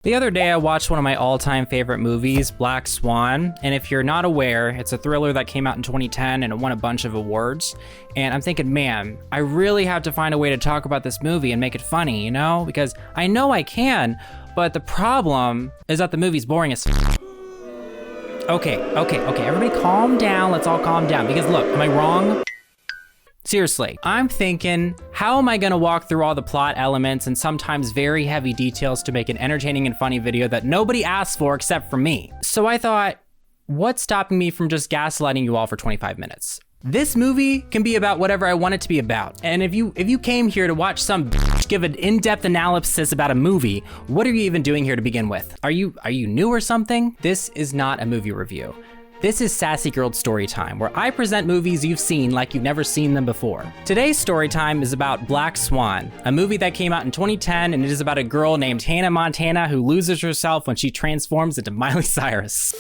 The other day I watched one of my all-time favorite movies, Black Swan, and if you're not aware, it's a thriller that came out in 2010 and it won a bunch of awards. And I'm thinking, man, I really have to find a way to talk about this movie and make it funny, you know? Because I know I can, but the problem is that the movie's boring as Okay, everybody calm down, let's all calm down. Because look, am I wrong? Seriously, I'm thinking, how am I gonna walk through all the plot elements and sometimes very heavy details to make an entertaining and funny video that nobody asked for except for me? So I thought, what's stopping me from just gaslighting you all for 25 minutes? This movie can be about whatever I want it to be about. And if you came here to watch some give an in-depth analysis about a movie, what are you even doing here to begin with? Are you new or something? This is not a movie review. This is Sassy Girl Story Time, where I present movies you've seen like you've never seen them before. Today's story time is about Black Swan, a movie that came out in 2010, and it is about a girl named Hannah Montana who loses herself when she transforms into Miley Cyrus.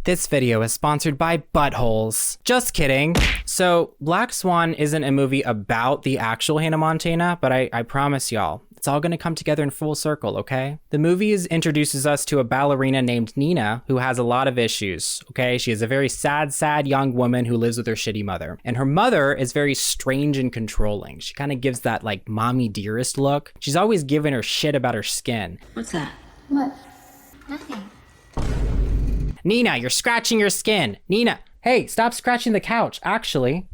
This video is sponsored by buttholes. Just kidding. So Black Swan isn't a movie about the actual Hannah Montana, but I promise y'all, it's all gonna come together in full circle, okay? The movie introduces us to a ballerina named Nina who has a lot of issues, okay? She is a very sad young woman who lives with her shitty mother. And her mother is very strange and controlling. She kind of gives that like mommy dearest look. She's always giving her shit about her skin. What's that? What? Nothing. Nina, you're scratching your skin. Nina, hey, stop scratching the couch. Actually,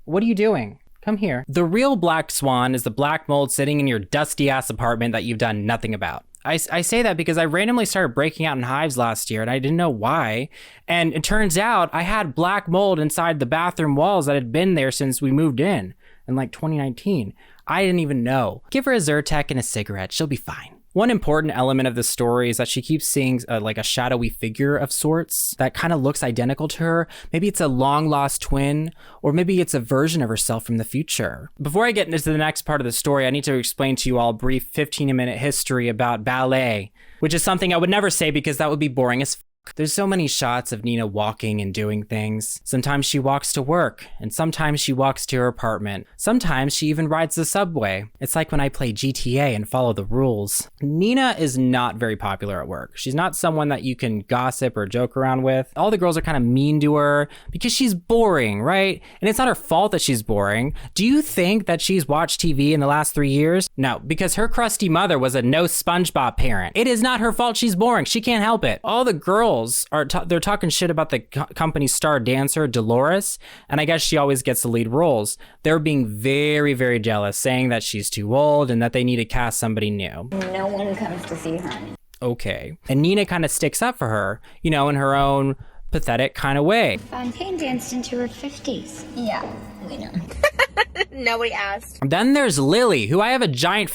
what are you doing? Come here. The real Black Swan is the black mold sitting in your dusty ass apartment that you've done nothing about. I say that because I randomly started breaking out in hives last year and I didn't know why. And it turns out I had black mold inside the bathroom walls that had been there since we moved in like 2019. I didn't even know. Give her a Zyrtec and a cigarette. She'll be fine. One important element of the story is that she keeps seeing like a shadowy figure of sorts that kind of looks identical to her. Maybe it's a long lost twin, or maybe it's a version of herself from the future. Before I get into the next part of the story, I need to explain to you all a brief 15-minute history about ballet, which is something I would never say because that would be boring as f. There's so many shots of Nina walking and doing things. Sometimes she walks to work, and sometimes she walks to her apartment. Sometimes she even rides the subway. It's like when I play GTA and follow the rules. Nina is not very popular at work. She's not someone that you can gossip or joke around with. All the girls are kind of mean to her because she's boring, right? And it's not her fault that she's boring. Do you think that she's watched TV in the last 3 years? No, because her crusty mother was a no SpongeBob parent. It is not her fault she's boring. She can't help it. All the girls are they're talking shit about the company's star dancer Dolores, and I guess she always gets the lead roles. They're being very, very jealous, saying that she's too old and that they need to cast somebody new. No one comes to see her. Okay. And Nina kind of sticks up for her, you know, in her own pathetic kind of way. Fontaine danced into her 50s. Yeah, we know. Nobody asked. Then there's Lily, who I have a giant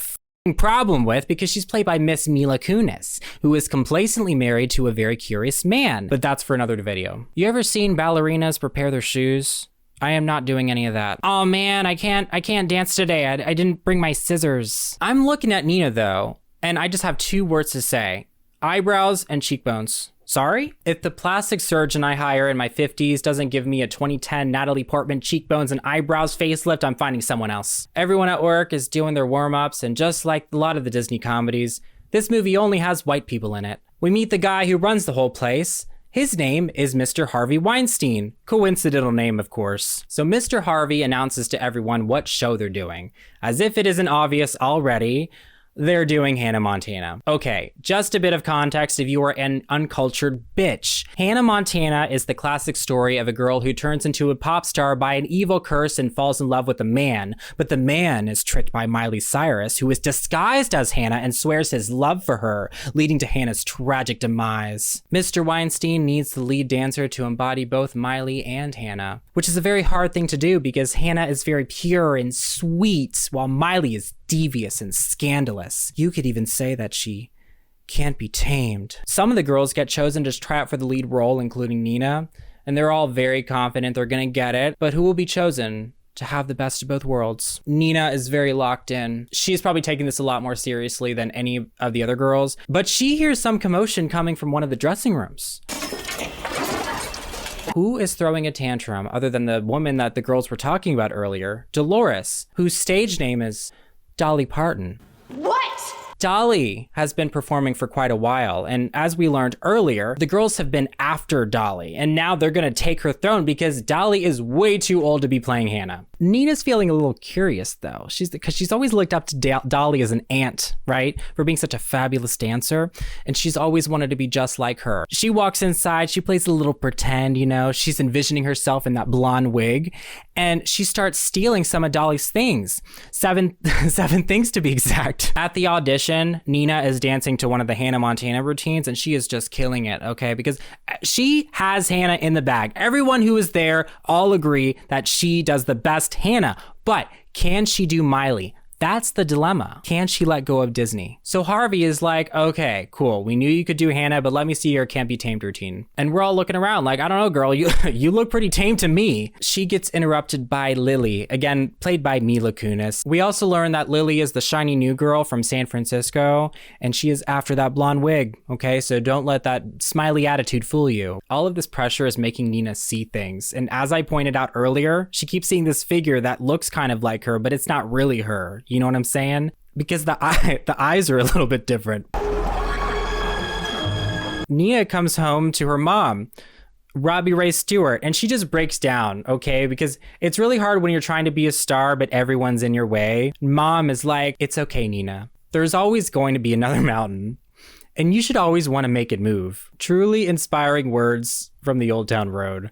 problem with because she's played by Miss Mila Kunis, who is complacently married to a very curious man. But that's for another video. You ever seen ballerinas prepare their shoes? I am not doing any of that. Oh man, I can't dance today. I didn't bring my scissors. I'm looking at Nina though, and I just have 2 words to say. Eyebrows and cheekbones. Sorry? If the plastic surgeon I hire in my 50s doesn't give me a 2010 Natalie Portman cheekbones and eyebrows facelift, I'm finding someone else. Everyone at work is doing their warm-ups, and just like a lot of the Disney comedies, this movie only has white people in it. We meet the guy who runs the whole place. His name is Mr. Harvey Weinstein. Coincidental name, of course. So Mr. Harvey announces to everyone what show they're doing. As if it isn't obvious already, they're doing Hannah Montana. Okay, just a bit of context if you are an uncultured bitch. Hannah Montana is the classic story of a girl who turns into a pop star by an evil curse and falls in love with a man, but the man is tricked by Miley Cyrus, who is disguised as Hannah and swears his love for her, leading to Hannah's tragic demise. Mr. Weinstein needs the lead dancer to embody both Miley and Hannah, which is a very hard thing to do because Hannah is very pure and sweet, while Miley is devious and scandalous. You could even say that she can't be tamed. Some of the girls get chosen to try out for the lead role, including Nina, and they're all very confident they're gonna get it, but who will be chosen to have the best of both worlds. Nina is very locked in. She's probably taking this a lot more seriously than any of the other girls, but she hears some commotion coming from one of the dressing rooms. Who is throwing a tantrum other than the woman that the girls were talking about earlier, Dolores, whose stage name is Dolly Parton? What? Dolly has been performing for quite a while, and as we learned earlier, the girls have been after Dolly, and now they're gonna take her throne because Dolly is way too old to be playing Hannah. Nina's feeling a little curious though, because she's always looked up to Dolly as an aunt, right? For being such a fabulous dancer, and she's always wanted to be just like her. She walks inside, she plays a little pretend, you know, she's envisioning herself in that blonde wig, and she starts stealing some of Dolly's things. Seven things to be exact. At the audition, Nina is dancing to one of the Hannah Montana routines, and she is just killing it, okay? Because she has Hannah in the bag. Everyone who is there all agree that she does the best Hannah, but can she do Miley? That's the dilemma. Can she let go of Disney? So Harvey is like, okay, cool. We knew you could do Hannah, but let me see your can't be tamed routine. And we're all looking around like, I don't know, girl, you look pretty tame to me. She gets interrupted by Lily, again, played by Mila Kunis. We also learn that Lily is the shiny new girl from San Francisco, and she is after that blonde wig, okay? So don't let that smiley attitude fool you. All of this pressure is making Nina see things. And as I pointed out earlier, she keeps seeing this figure that looks kind of like her, but it's not really her. You know what I'm saying? Because the eyes are a little bit different. Nina comes home to her mom, Robbie Ray Stewart, and she just breaks down, okay? Because it's really hard when you're trying to be a star, but everyone's in your way. Mom is like, it's okay, Nina. There's always going to be another mountain, and you should always want to make it move. Truly inspiring words from the Old Town Road.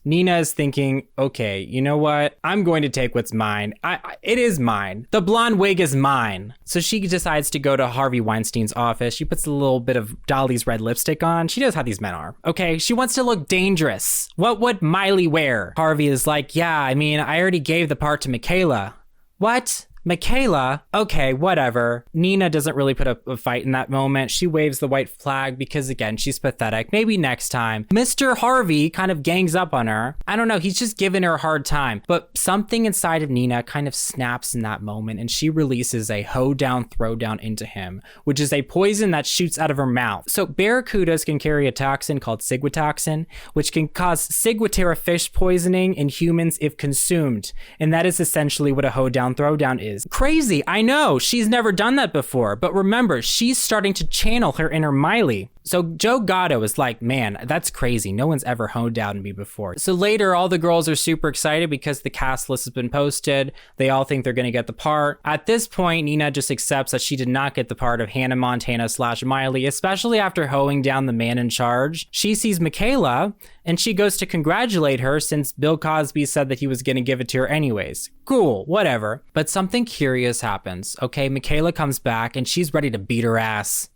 Nina is thinking, okay, you know what? I'm going to take what's mine. It is mine. The blonde wig is mine. So she decides to go to Harvey Weinstein's office. She puts a little bit of Dolly's red lipstick on. She knows how these men are. Okay, she wants to look dangerous. What would Miley wear? Harvey is like, yeah, I mean, I already gave the part to Michaela. What? Michaela? Okay, whatever. Nina doesn't really put up a fight in that moment. She waves the white flag because, again, she's pathetic. Maybe next time. Mr. Harvey kind of gangs up on her. I don't know, he's just giving her a hard time. But something inside of Nina kind of snaps in that moment, and she releases a hoedown throwdown into him, which is a poison that shoots out of her mouth. So barracudas can carry a toxin called ciguatoxin, which can cause ciguatera fish poisoning in humans if consumed. And that is essentially what a hoedown throwdown is. Crazy, I know, she's never done that before, but remember, she's starting to channel her inner Miley. So Joe Gatto is like, man, that's crazy. No one's ever honed down on me before. So later, all the girls are super excited because the cast list has been posted. They all think they're going to get the part. At this point, Nina just accepts that she did not get the part of Hannah Montana / Miley, especially after hoeing down the man in charge. She sees Michaela, and she goes to congratulate her since Bill Cosby said that he was going to give it to her anyways. Cool, whatever. But something curious happens. Okay, Michaela comes back, and she's ready to beat her ass.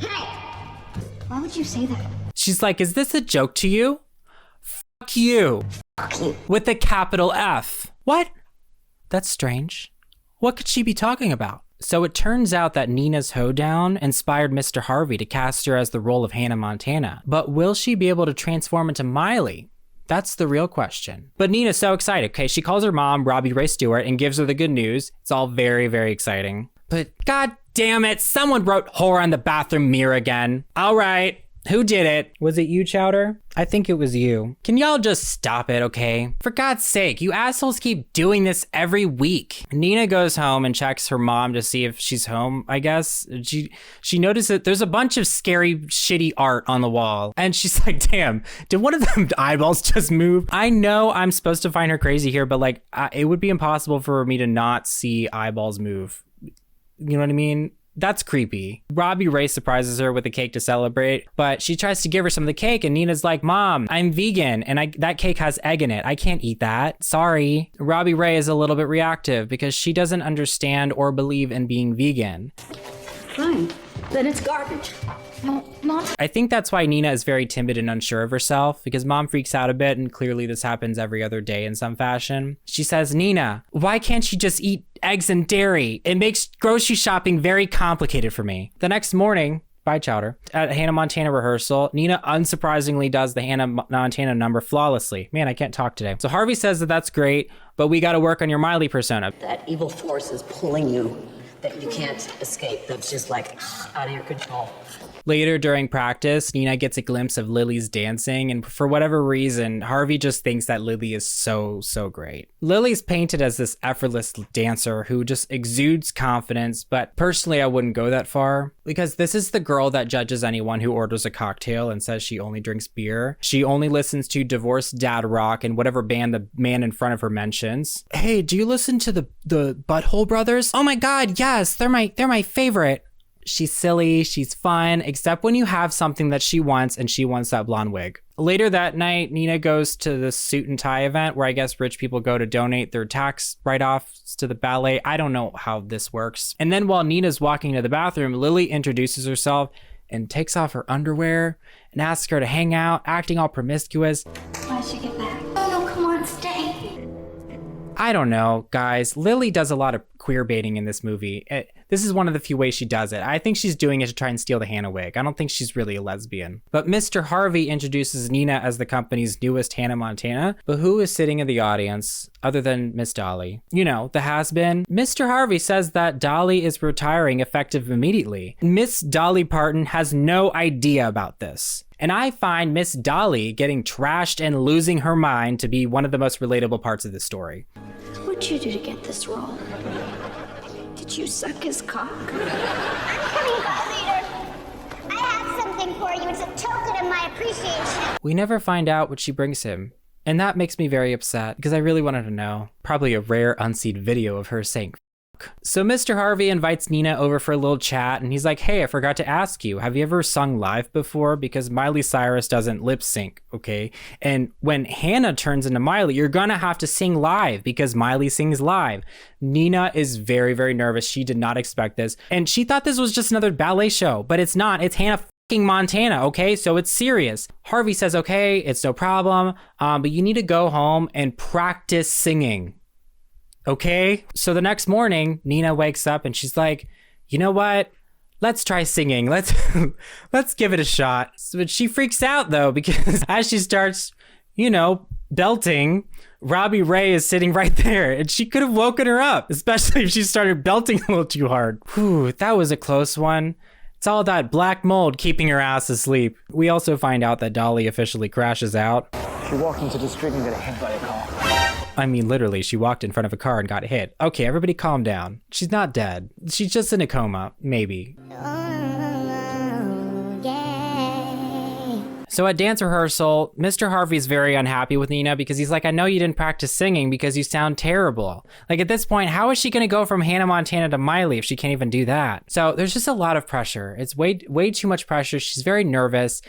Hey! Why would you say that? She's like, is this a joke to you? Fuck you. Fuck you. With a capital F. What? That's strange. What could she be talking about? So it turns out that Nina's hoedown inspired Mr. Harvey to cast her as the role of Hannah Montana. But will she be able to transform into Miley? That's the real question. But Nina's so excited. Okay, she calls her mom, Robbie Ray Stewart, and gives her the good news. It's all very, very exciting. But god damn it, someone wrote whore on the bathroom mirror again. All right, who did it? Was it you, Chowder? I think it was you. Can y'all just stop it, okay? For God's sake, you assholes keep doing this every week. Nina goes home and checks her mom to see if she's home, I guess. She noticed that there's a bunch of scary, shitty art on the wall. And she's like, damn, did one of them eyeballs just move? I know I'm supposed to find her crazy here, but like, it would be impossible for me to not see eyeballs move. You know what I mean? That's creepy. Robbie Ray surprises her with a cake to celebrate, but she tries to give her some of the cake, and Nina's like, Mom, I'm vegan, and that cake has egg in it. I can't eat that. Sorry. Robbie Ray is a little bit reactive because she doesn't understand or believe in being vegan. Fine. Then it's garbage. No, not. I think that's why Nina is very timid and unsure of herself, because Mom freaks out a bit, and clearly this happens every other day in some fashion. She says, Nina, why can't she just eat eggs and dairy? It makes grocery shopping very complicated for me. The next morning, Bye, Chowder. At Hannah Montana rehearsal, Nina unsurprisingly does the Hannah Montana number flawlessly. Man, I can't talk today. So Harvey says that that's great, but we got to work on your Miley persona. That evil force is pulling you that you can't escape. That's just like out of your control. Later during practice, Nina gets a glimpse of Lily's dancing, and for whatever reason, Harvey just thinks that Lily is so great. Lily's painted as this effortless dancer who just exudes confidence, but personally I wouldn't go that far, because this is the girl that judges anyone who orders a cocktail and says she only drinks beer. She only listens to divorced dad rock and whatever band the man in front of her mentions. Hey, do you listen to the Butthole Brothers? Oh my god, yes, they're my favorite. She's silly, she's fun, except when you have something that she wants, and she wants that blonde wig. Later that night, Nina goes to the suit and tie event where I guess rich people go to donate their tax write-offs to the ballet. I don't know how this works. And then while Nina's walking to the bathroom, Lily introduces herself and takes off her underwear and asks her to hang out, acting all promiscuous. Why did she get back? Oh no, come on, stay. I don't know, guys. Lily does a lot of queer baiting in this movie. This is one of the few ways she does it. I think she's doing it to try and steal the Hannah wig. I don't think she's really a lesbian. But Mr. Harvey introduces Nina as the company's newest Hannah Montana. But who is sitting in the audience other than Miss Dolly? You know, the has-been. Mr. Harvey says that Dolly is retiring effective immediately. Miss Dolly Parton has no idea about this. And I find Miss Dolly getting trashed and losing her mind to be one of the most relatable parts of the story. What'd you do to get this role? Did you suck his cock? I'm coming, call leader. I have something for you. It's a token of my appreciation. We never find out what she brings him. And that makes me very upset because I really wanted to know. Probably a rare unseen video of her saying f***. So Mr. Harvey invites Nina over for a little chat and he's like, hey, I forgot to ask you, have you ever sung live before? Because Miley Cyrus doesn't lip sync, okay? And when Hannah turns into Miley, you're gonna have to sing live because Miley sings live. Nina is very nervous. She did not expect this. And she thought this was just another ballet show, but it's not. It's Hannah Montana, okay? So it's serious. Harvey says, okay, it's no problem, but you need to go home and practice singing. Okay, so the next morning, Nina wakes up and she's like, you know what? Let's try singing. Let's give it a shot. But she freaks out though, because as she starts, you know, belting, Robbie Ray is sitting right there and she could have woken her up, especially if she started belting a little too hard. Whew, that was a close one. It's all that black mold keeping her ass asleep. We also find out that Dolly officially crashes out. She walked into the street and got hit by a car. I mean, literally, she walked in front of a car and got hit. Okay, everybody calm down. She's not dead. She's just in a coma, maybe. So at dance rehearsal, Mr. Harvey's very unhappy with Nina because he's like, I know you didn't practice singing because you sound terrible. Like at this point, how is she gonna go from Hannah Montana to Miley if she can't even do that? So there's just a lot of pressure. It's way too much pressure. She's very nervous.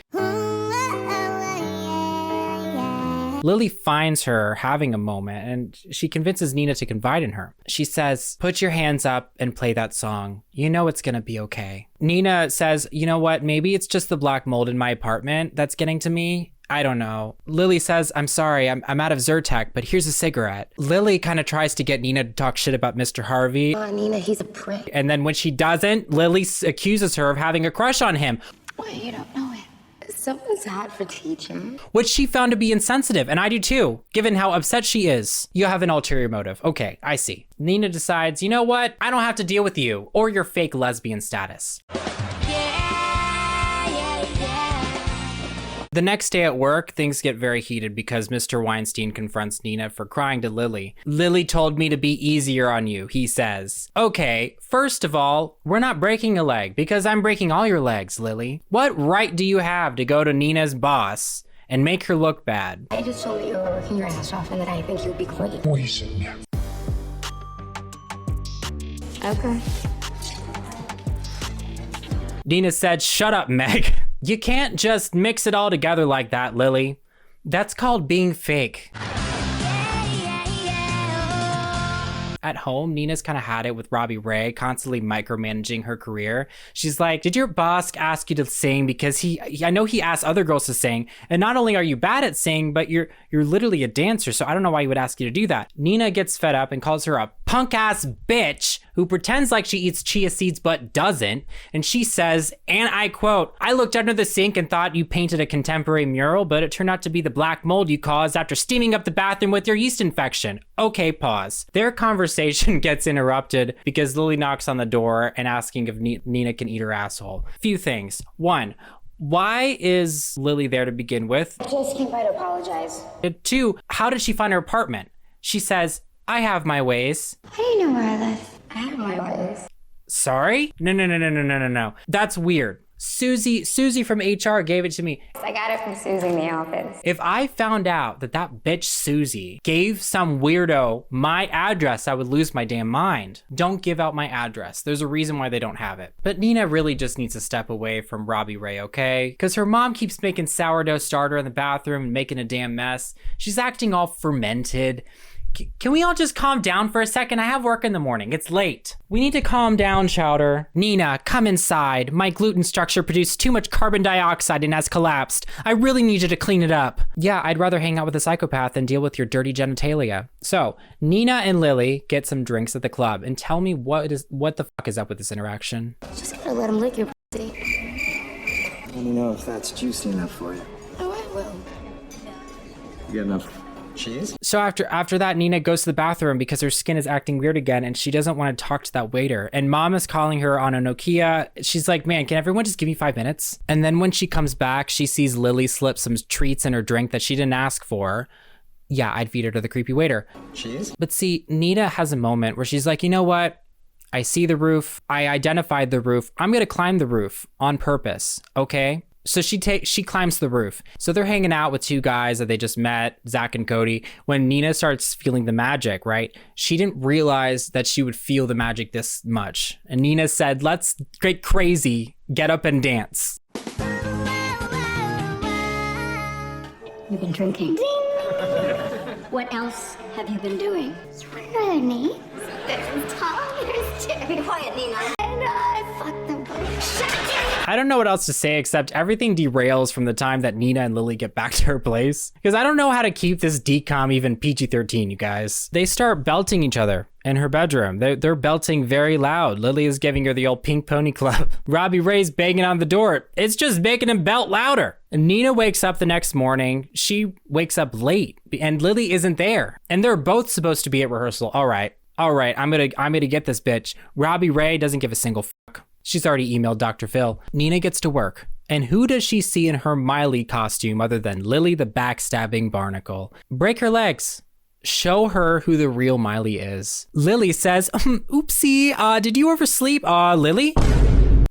Lily finds her having a moment and she convinces Nina to confide in her. She says, put your hands up and play that song. You know it's gonna be okay. Nina says, you know what, maybe it's just the black mold in my apartment that's getting to me. I don't know. Lily says, I'm sorry, I'm out of Zyrtec, but here's a cigarette. Lily kind of tries to get Nina to talk shit about Mr. Harvey. Nina, he's a prick. And then when she doesn't, Lily accuses her of having a crush on him. Well, you don't know it. Someone's hot for teaching. Which she found to be insensitive, and I do too, given how upset she is. You have an ulterior motive. Okay, I see. Nina decides, you know what? I don't have to deal with you or your fake lesbian status. The next day at work, things get very heated because Mr. Weinstein confronts Nina for crying to Lily. Lily told me to be easier on you, he says. Okay, first of all, we're not breaking a leg because I'm breaking all your legs, Lily. What right do you have to go to Nina's boss and make her look bad? I just told you you were working your ass off and that I think you'd be great. Okay. Nina said, shut up, Meg. You can't just mix it all together like that, Lily. That's called being fake. At home, Nina's kind of had it with Robbie Ray, constantly micromanaging her career. She's like, did your boss ask you to sing? Because I know he asked other girls to sing. And not only are you bad at singing, but you're literally a dancer. So I don't know why he would ask you to do that. Nina gets fed up and calls her a punk ass bitch who pretends like she eats chia seeds but doesn't. And she says, and I quote, "I looked under the sink and thought you painted a contemporary mural, but it turned out to be the black mold you caused after steaming up the bathroom with your yeast infection." Okay, pause. Their conversation gets interrupted because Lily knocks on the door and asking if Nina can eat her asshole. Few things. One, why is Lily there to begin with? Just came by to apologize. Two, how did she find her apartment? She says, "I have my ways." How do you know where I live? I have my ways. Sorry? No. That's weird. Susie from HR gave it to me. I got it from Susie in the office. If I found out that bitch Susie gave some weirdo my address, I would lose my damn mind. Don't give out my address. There's a reason why they don't have it. But Nina really just needs to step away from Robbie Ray, okay? Because her mom keeps making sourdough starter in the bathroom and making a damn mess. She's acting all fermented. Can we all just calm down for a second? I have work in the morning. It's late. We need to calm down, Chowder. Nina, come inside. My gluten structure produced too much carbon dioxide and has collapsed. I really need you to clean it up. Yeah, I'd rather hang out with a psychopath than deal with your dirty genitalia. So, Nina and Lily get some drinks at the club and tell me what the fuck is up with this interaction. Just gotta let him lick your pussy. Let me know if that's juicy enough for you. Oh, I will. You got enough cheese? So after that, Nina goes to the bathroom because her skin is acting weird again and she doesn't want to talk to that waiter. And Mom is calling her on a Nokia. She's like, "Man, can everyone just give me 5 minutes?" And then when she comes back, she sees Lily slip some treats in her drink that she didn't ask for. Yeah, I'd feed her to the creepy waiter. Cheese? But see, Nina has a moment where she's like, you know what? I see the roof. I identified the roof. I'm going to climb the roof on purpose, okay? So she climbs the roof. So they're hanging out with two guys that they just met, Zach and Cody. When Nina starts feeling the magic, right? She didn't realize that she would feel the magic this much. And Nina said, "Let's get crazy, get up and dance." You've been drinking. What else have you been doing? What are their names? There's Tom, there's Jerry. Be quiet, Nina. And I fucked them both. Shut up! I don't know what else to say except everything derails from the time that Nina and Lily get back to her place. Because I don't know how to keep this decom even PG-13, you guys. They start belting each other in her bedroom. They're belting very loud. Lily is giving her the old Pink Pony Club. Robbie Ray's banging on the door. It's just making him belt louder. And Nina wakes up the next morning. She wakes up late and Lily isn't there. And they're both supposed to be at rehearsal. All right, I'm gonna get this bitch. Robbie Ray doesn't give a single fuck. She's already emailed Dr. Phil. Nina gets to work. And who does she see in her Miley costume other than Lily the backstabbing barnacle? Break her legs. Show her who the real Miley is. Lily says, "Oopsie, did you oversleep? Lily?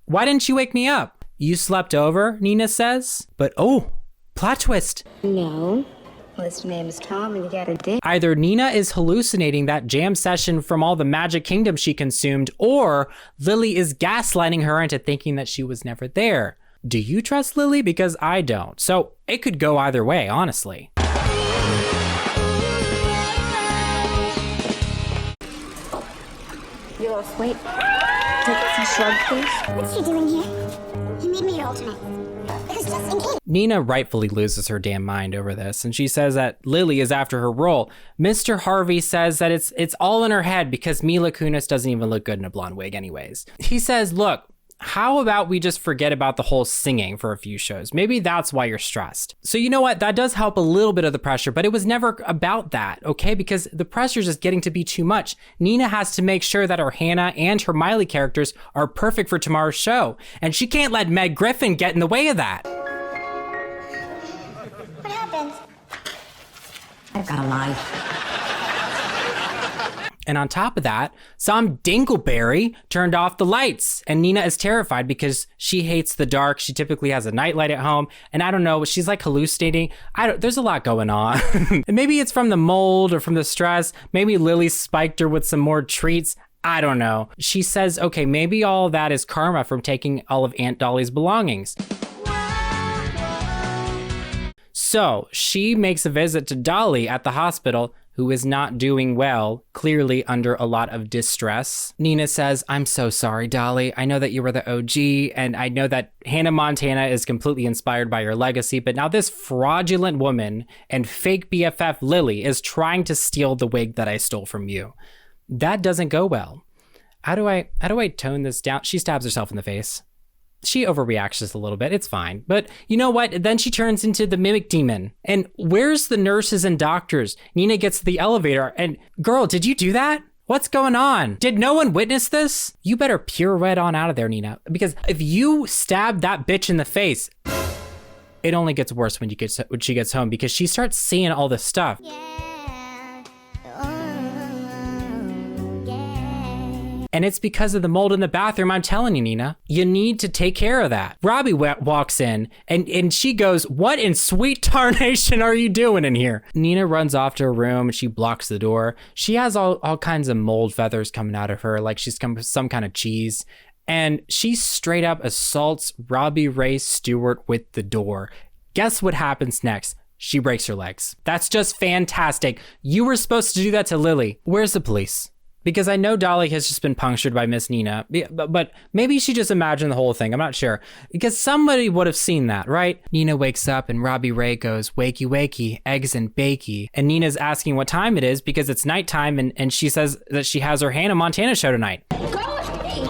Why didn't you wake me up?" "You slept over," Nina says. But oh, plot twist. No. Well, his name is Tom and you got a dick. Either Nina is hallucinating that jam session from all the Magic Kingdom she consumed, or Lily is gaslighting her into thinking that she was never there. Do you trust Lily? Because I don't. So it could go either way, honestly. You lost weight. Take some shrug, please. What's she doing here? You made me your alternate. Because just in case. Nina rightfully loses her damn mind over this, and she says that Lily is after her role. Mr. Harvey says that it's all in her head because Mila Kunis doesn't even look good in a blonde wig anyways. He says, look, how about we just forget about the whole singing for a few shows? Maybe that's why you're stressed. So you know what? That does help a little bit of the pressure, but it was never about that, okay? Because the pressure is just getting to be too much. Nina has to make sure that her Hannah and her Miley characters are perfect for tomorrow's show. And she can't let Meg Griffin get in the way of that. What happened? I've got a life. And on top of that, some dingleberry turned off the lights. And Nina is terrified because she hates the dark. She typically has a nightlight at home. And I don't know, she's like hallucinating. There's a lot going on. And maybe it's from the mold or from the stress. Maybe Lily spiked her with some more treats. I don't know. She says, okay, maybe all that is karma from taking all of Aunt Dolly's belongings. So she makes a visit to Dolly at the hospital, who is not doing well, clearly under a lot of distress. Nina says, I'm so sorry, Dolly. I know that you were the OG, and I know that Hannah Montana is completely inspired by your legacy, but now this fraudulent woman and fake BFF Lily is trying to steal the wig that I stole from you. That doesn't go well. How do I tone this down? She stabs herself in the face. She overreacts just a little bit. It's fine. But you know what? Then she turns into the mimic demon. And where's the nurses and doctors? Nina gets to the elevator and, girl, did you do that? What's going on? Did no one witness this? You better pirouette on out of there, Nina. Because if you stab that bitch in the face, it only gets worse when she gets home, because she starts seeing all this stuff. And it's because of the mold in the bathroom. I'm telling you, Nina, you need to take care of that. Robbie walks in and she goes, what in sweet tarnation are you doing in here? Nina runs off to her room and she blocks the door. She has all kinds of mold feathers coming out of her, like she's some kind of cheese. And she straight up assaults Robbie Ray Stewart with the door. Guess what happens next? She breaks her legs. That's just fantastic. You were supposed to do that to Lily. Where's the police? Because I know Dolly has just been punctured by Miss Nina, but maybe she just imagined the whole thing. I'm not sure. Because somebody would have seen that, right? Nina wakes up and Robbie Ray goes, wakey, wakey, eggs and bakey. And Nina's asking what time it is because it's nighttime, and she says that she has her Hannah Montana show tonight. Go with me!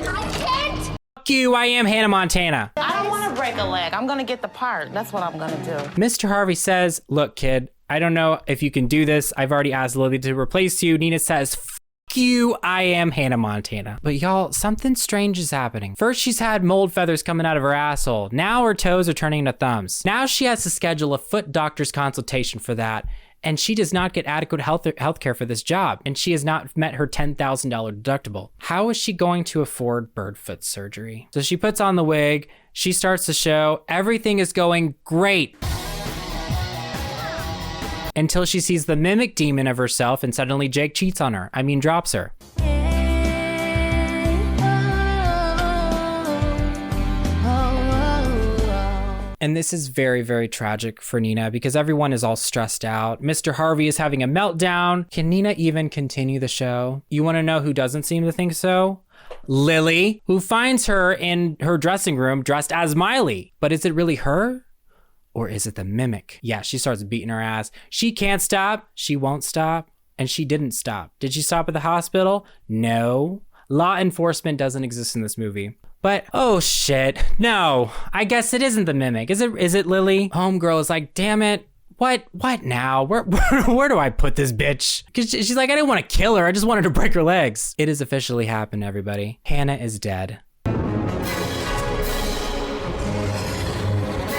I can't! Fuck you, I am Hannah Montana. I don't want to break a leg. I'm going to get the part. That's what I'm going to do. Mr. Harvey says, look, kid, I don't know if you can do this. I've already asked Lily to replace you. Nina says, fuck you, I am Hannah Montana. But y'all, something strange is happening. First, she's had mold feathers coming out of her asshole. Now her toes are turning into thumbs. Now she has to schedule a foot doctor's consultation for that. And she does not get adequate health care for this job. And she has not met her $10,000 deductible. How is she going to afford bird foot surgery? So she puts on the wig. She starts the show. Everything is going great. Until she sees the mimic demon of herself and suddenly Jake cheats on her. Drops her. And this is very, very tragic for Nina because everyone is all stressed out. Mr. Harvey is having a meltdown. Can Nina even continue the show? You want to know who doesn't seem to think so? Lily, who finds her in her dressing room dressed as Miley. But is it really her? Or is it the mimic? Yeah, she starts beating her ass. She can't stop. She won't stop. And she didn't stop. Did she stop at the hospital? No. Law enforcement doesn't exist in this movie. But, oh shit. No, I guess it isn't the mimic. Is it Lily? Homegirl is like, damn it. What now? Where do I put this bitch? Because she's like, I didn't want to kill her. I just wanted to break her legs. It has officially happened, everybody. Hannah is dead.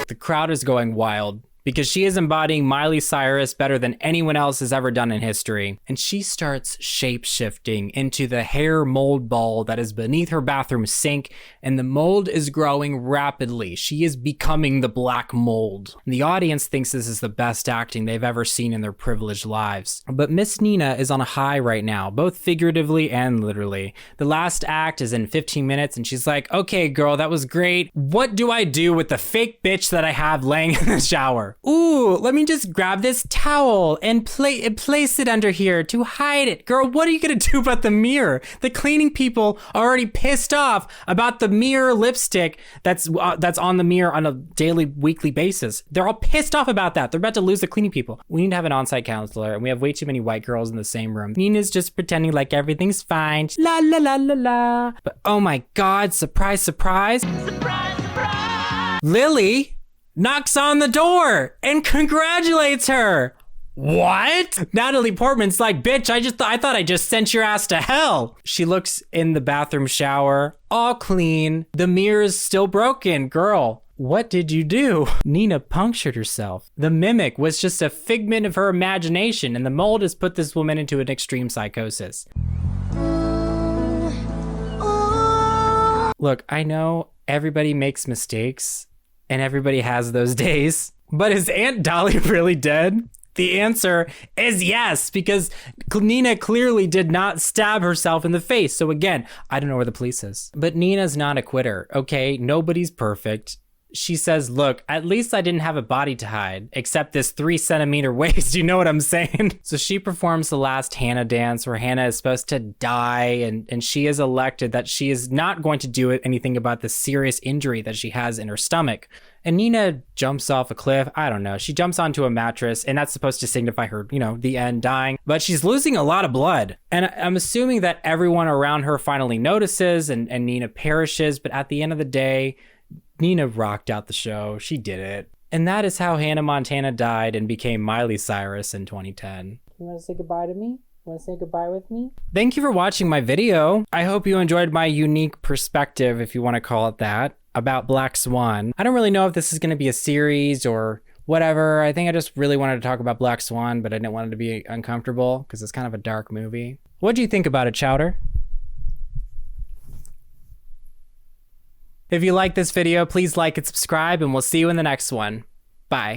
The crowd is going wild because she is embodying Miley Cyrus better than anyone else has ever done in history. And she starts shape-shifting into the hair mold ball that is beneath her bathroom sink, and the mold is growing rapidly. She is becoming the black mold. And the audience thinks this is the best acting they've ever seen in their privileged lives. But Miss Nina is on a high right now, both figuratively and literally. The last act is in 15 minutes, and she's like, okay, girl, that was great. What do I do with the fake bitch that I have laying in the shower? Ooh, let me just grab this towel and place it under here to hide it. Girl, what are you gonna do about the mirror? The cleaning people are already pissed off about the mirror lipstick that's on the mirror on a daily, weekly basis. They're all pissed off about that. They're about to lose the cleaning people. We need to have an on-site counselor, and we have way too many white girls in the same room. Nina's just pretending like everything's fine. La la la la la. But oh my God, surprise, surprise. Surprise, surprise. Lily knocks on the door and congratulates her. What? Natalie Portman's like, bitch, I thought I just sent your ass to hell. She looks in the bathroom shower, all clean. The mirror's still broken. Girl, what did you do? Nina punctured herself. The mimic was just a figment of her imagination, and the mold has put this woman into an extreme psychosis. Look, I know everybody makes mistakes, and everybody has those days. But is Aunt Dolly really dead? The answer is yes, because Nina clearly did not stab herself in the face. So again, I don't know where the police is. But Nina's not a quitter, okay? Nobody's perfect. She says, look, at least I didn't have a body to hide, except this 3-centimeter waist, you know what I'm saying? So she performs the last Hannah dance where Hannah is supposed to die, and she is elected that she is not going to do anything about the serious injury that she has in her stomach. And Nina jumps off a cliff. I don't know. She jumps onto a mattress, and that's supposed to signify her, the end, dying. But she's losing a lot of blood. And I'm assuming that everyone around her finally notices and Nina perishes. But at the end of the day, Nina rocked out the show. She did it. And that is how Hannah Montana died and became Miley Cyrus in 2010. You want to say goodbye to me? Want to say goodbye with me? Thank you for watching my video. I hope you enjoyed my unique perspective, if you want to call it that, about Black Swan. I don't really know if this is going to be a series or whatever. I think I just really wanted to talk about Black Swan, but I didn't want it to be uncomfortable because it's kind of a dark movie. What do you think about it, Chowder? If you like this video, please like and subscribe, and we'll see you in the next one. Bye.